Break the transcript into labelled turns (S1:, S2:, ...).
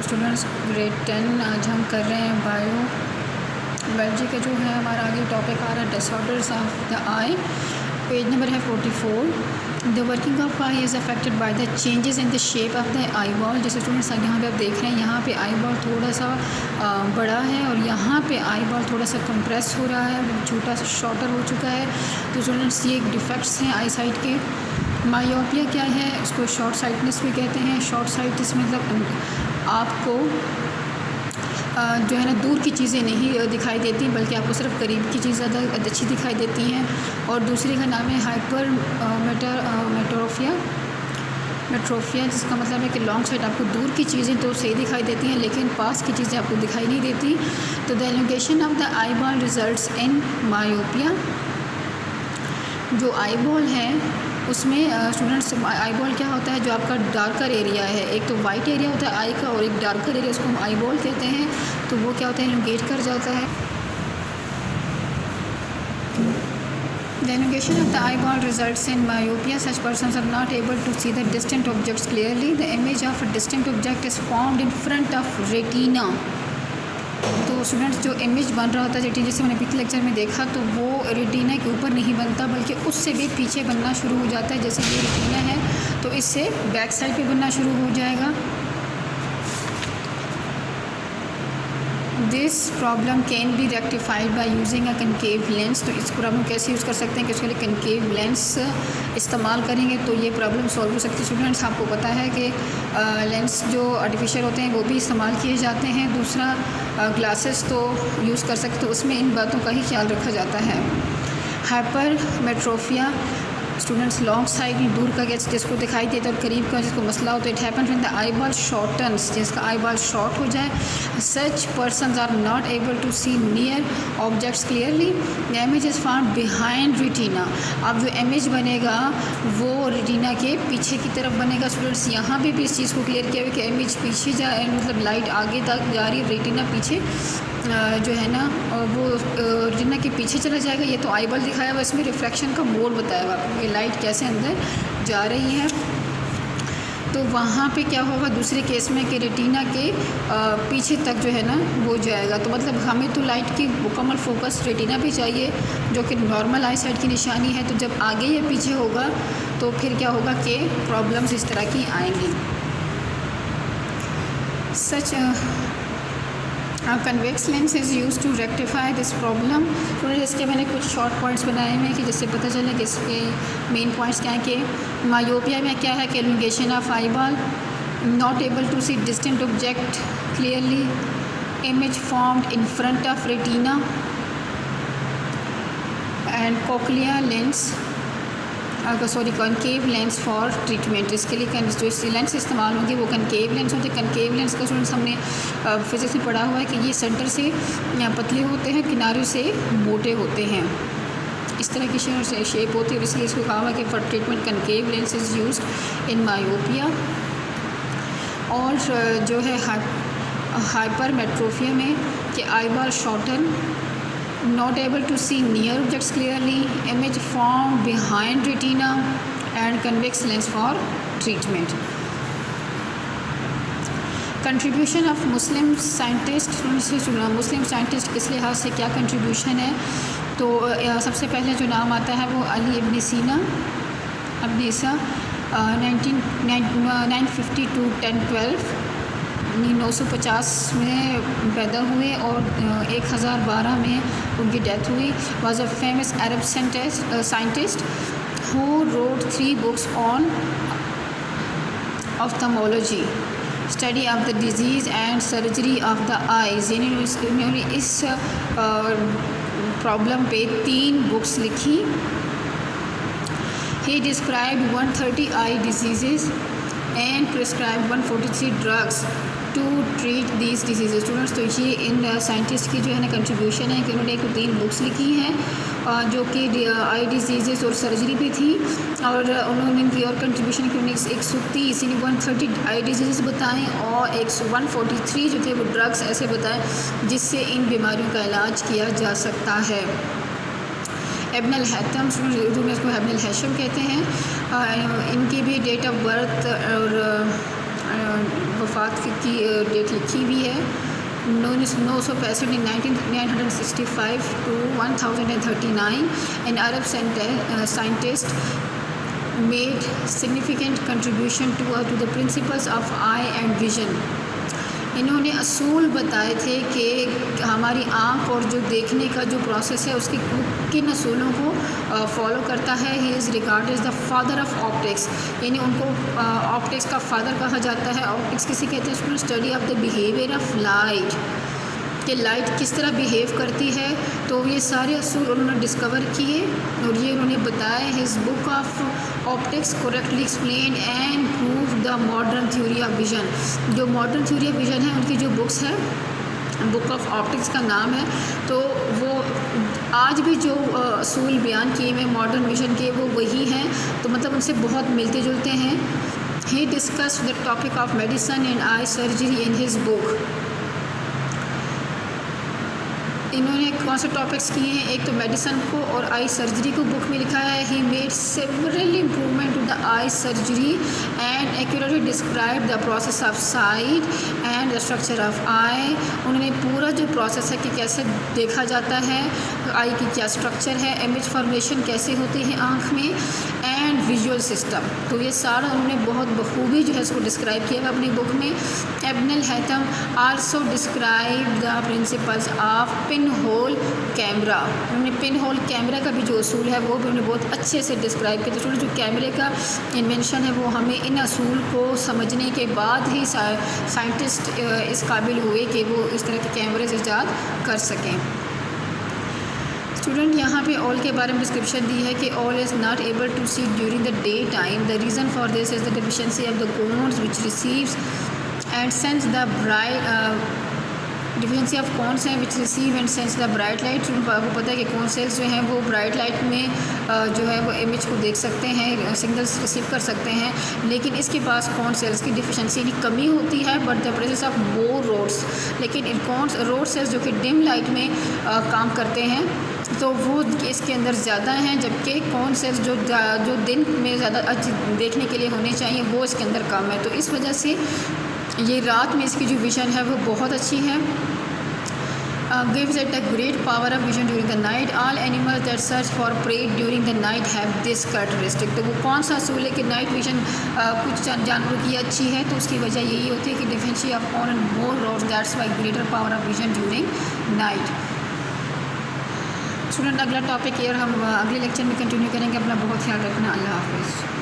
S1: Students grade 10 आज हम कर रहे हैं बायोलॉजी का जो है हमारा आगे टॉपिक आ रहा है disorders of the I. Page number है 44। The working of I is affected by the changes in the shape of the eye ball. जैसे स्टूडेंट्स यहाँ पे आप देख रहे हैं, यहाँ पे आई बॉल थोड़ा सा बड़ा है और यहाँ पे आई बॉल थोड़ा सा कंप्रेस हो रहा है, छोटा सा शॉर्टर हो चुका है। तो स्टूडेंट्स ये डिफेक्ट्स हैं आई साइट के। मायोपिया क्या है, उसको शॉर्ट साइटनेस भी कहते हैं। शॉर्ट साइटनेस मतलब आपको जो है ना दूर की चीज़ें नहीं दिखाई देती, बल्कि आपको सिर्फ करीब की चीज़ ज़्यादा अच्छी दिखाई देती हैं। और दूसरी का नाम है हाइपर मेट्रोफिया, जिसका मतलब है कि लॉन्ग साइड आपको दूर की चीज़ें तो सही दिखाई देती हैं, लेकिन पास की चीज़ें आपको दिखाई नहीं देती। तो the elongation of the eye ball results in myopia. जो आई बॉल है उसमें स्टूडेंट्स आई बॉल क्या होता है, जो आपका डार्कर एरिया है, एक तो वाइट एरिया होता है आई का और एक डार्कर एरिया, उसको हम आई बॉल कहते हैं। तो वो क्या होता है, एलोंगेट कर जाता है। The elongation of the eyeball results in myopia. Such persons are not able to see the distant objects clearly. The image of a distant object is formed in front of retina. तो students जो image बन रहा होता है retina, जैसे मैंने पिछले lecture में देखा, तो वो रेटिना के ऊपर नहीं बनता बल्कि उससे भी पीछे बनना शुरू हो जाता है। जैसे ये रेटिना है तो इससे बैक साइड पे बनना शुरू हो जाएगा। This problem can be rectified by using a concave lens. तो इस प्रॉब्लम कैसे यूज़ कर सकते हैं कि उसके लिए कनकेव लेंस इस्तेमाल करेंगे तो ये प्रॉब्लम सॉल्व हो सकती है। स्टूडेंट्स आपको पता है कि लेंस जो आर्टिफिशियल होते हैं वो भी इस्तेमाल किए जाते हैं। दूसरा ग्लासेस तो यूज़ कर सकते, तो उसमें इन बातों का ही ख्याल रखा जाता है। हाइपर मेट्रोफिया स्टूडेंट्स लॉन्ग साइड में दूर का गैस जिसको दिखाई देता है और करीब का जिसको मसला हो, तो it happen when the eyeball shortens, जिसका आई बॉल शॉर्ट हो जाए। Such persons are not able to see near objects clearly. The image is found behind retina. अब जो इमेज बनेगा वो रेटिना के पीछे की तरफ बनेगा। स्टूडेंट्स यहाँ भी इस चीज़ को क्लियर किया हुआ कि इमेज पीछे जा, मतलब लाइट आगे तक जा रही है, रेटिना पीछे जो है ना वो रेटिना के पीछे चला जाएगा। ये तो आई बॉल दिखाया हुआ, इसमें रिफ्लेक्शन का मोड बताया हुआ आपको कि लाइट कैसे अंदर जा रही है। तो वहाँ पे क्या होगा दूसरे केस में कि रेटिना के पीछे तक जो है ना वो जाएगा। तो मतलब हमें तो लाइट की मुकम्मल फोकस रेटिना पे चाहिए, जो कि नॉर्मल आई साइड की निशानी है। तो जब आगे या पीछे होगा तो फिर क्या होगा कि प्रॉब्लम्स इस तरह की आएंगी। Such convex lens is use to rectify this problem. तो इसके मैंने कुछ शॉर्ट पॉइंट्स बनाए हुए हैं कि जिससे पता चले कि इसके मेन पॉइंट्स क्या हैं। कि मायोपिया में क्या है कि elongation of eye ball, not able to see distant object clearly, image formed in front of retina and cochlea lens concave lens for treatment. इसके लिए जो लेंस इस्तेमाल होंगे वो कनकेव लेंस होते हैं। कनकेव लेंस का स्टूडेंट्स हमने फिजिक्स में पढ़ा हुआ है कि ये सेंटर से पतले होते हैं, किनारे से मोटे होते हैं, इस तरह की शेप होती है। इसलिए इसको कहा हुआ कि for treatment concave lens is used in myopia. और जो है हाइपर मेट्रोफिया में कि eye ball shorten, not able to see near objects clearly, image formed behind retina and convex lens for treatment. Contribution of Muslim scientist. Muslim scientist किस लिहाज से क्या contribution है, तो सबसे पहले जो नाम आता है वो अली इब्न सीना, इब्न ईसा 950 to 1012 950 में पैदा हुए और 1012 में उनकी डेथ हुई। Was a famous Arab scientist who wrote 3 books on ophthalmology, study of the diseases and surgery of the eyes. इन्होंने इस प्रॉब्लम पे 3 बुक्स लिखी। He described 130 eye diseases and prescribe 143 drugs to treat these diseases. Students तो ये इन scientist की जो है ना कंट्रीब्यूशन है कि उन्होंने 3 बुक्स लिखी हैं जो कि आई डिजीज़ और सर्जरी पे थी। और उन्होंने इनकी और कंट्रीब्यूशन की 130 यानी 130 आई डिजीज़ बताएँ और 143 जो थे वो ड्रग्स ऐसे बताएँ जिससे इन बीमारियों का इलाज किया जा सकता है। इब्न अल-हैथम, उर्दू में इसको इब्न अल-हैशम कहते हैं। इनकी भी डेट ऑफ बर्थ और वफ़ात की डेट लिखी हुई है 965 in 965 to 1039. An Arab scientist made significant contribution to the principles of eye and vision. इन्होंने असूल बताए थे कि हमारी आँख और जो देखने का जो प्रोसेस है उसकी किन असूलों को फॉलो करता है. He is regarded as the father of optics, यानी उनको ऑप्टिक्स का फादर कहा जाता है. ऑप्टिक्स किसे कहते हैं? उसको study of the behaviour of light, कि लाइट किस तरह बिहेव करती है. तो ये सारे असूल उन्होंने डिस्कवर किए और ये उन्होंने बताया. His book of optics correctly explain and prove the modern theory of vision. जो मॉडर्न थ्योरी ऑफ विजन है उनकी जो बुक्स है, बुक ऑफ ऑप्टिक्स का नाम है. तो वो आज भी जो असूल बयान किए हुए मॉडर्न विजन के वो वही हैं, तो मतलब उनसे बहुत मिलते जुलते हैं. He discuss the topic of medicine and eye surgery in his book. इन्होंने कौन से टॉपिक्स किए हैं? एक तो मेडिसिन को और आई सर्जरी को बुक में लिखा है. He made several improvement to the eye surgery and accurately describe the process of sight and the structure of eye. उन्होंने पूरा जो प्रोसेस है कि कैसे देखा जाता है, आई की क्या स्ट्रक्चर है, इमेज फॉर्मेशन कैसे होती है आँख में, एंड विजुअल सिस्टम. तो ये सारा उन्होंने बहुत बखूबी जो है इसको डिस्क्राइब किया है अपनी बुक में. Ibn Haytham also describe the principles of pin hole camera. उन्होंने पिन होल कैमरा का भी जो असूल है वो भी उन्होंने बहुत अच्छे से डिस्क्राइब किया. तो जो कैमरे का इन्वेंशन है वो हमें इन असूल को समझने के बाद ही साइंटिस्ट इस काबिल हुए कि वो इस तरह के कैमरे ईजाद कर सकें. स्टूडेंट यहाँ पे ऑल के बारे में डिस्क्रिप्शन दी है कि owl is not able to see during the day time. The reason for this is the deficiency of the cones which receives and sense the bright deficiency of cones से हैं which receive and sense the bright light. आपको पता है कि cone cells जो हैं वो bright light में जो है वो इमेज को देख सकते हैं, सिग्नल्स रिसीव कर सकते हैं, लेकिन इसके पास कौन सेल्स की डिफिशिएंसी यानी कमी होती है. But the presence of more rods, लेकिन इन कौन रोड सेल्स जो कि डिम लाइट में काम करते हैं तो वो इसके अंदर ज़्यादा हैं, जबकि कौन सेल्स जो दिन में ज़्यादा देखने के लिए होने चाहिए वो इसके अंदर कम है. तो इस वजह से ये रात में इसकी जो विज़न है वो बहुत अच्छी है. gives it a great power of vision during the night. All animals that search for prey during the night have this characteristic. तो वो कौन सा असूल है कि नाइट विजन कुछ जानवरों की अच्छी है, तो उसकी वजह यही होती है कि differentiate of on and more rods, that's why greater power of vision during night. Student अगला टॉपिक और हम अगले लेक्चर में कंटिन्यू करेंगे. अपना बहुत ख्याल रखना. अल्लाह हाफिज़.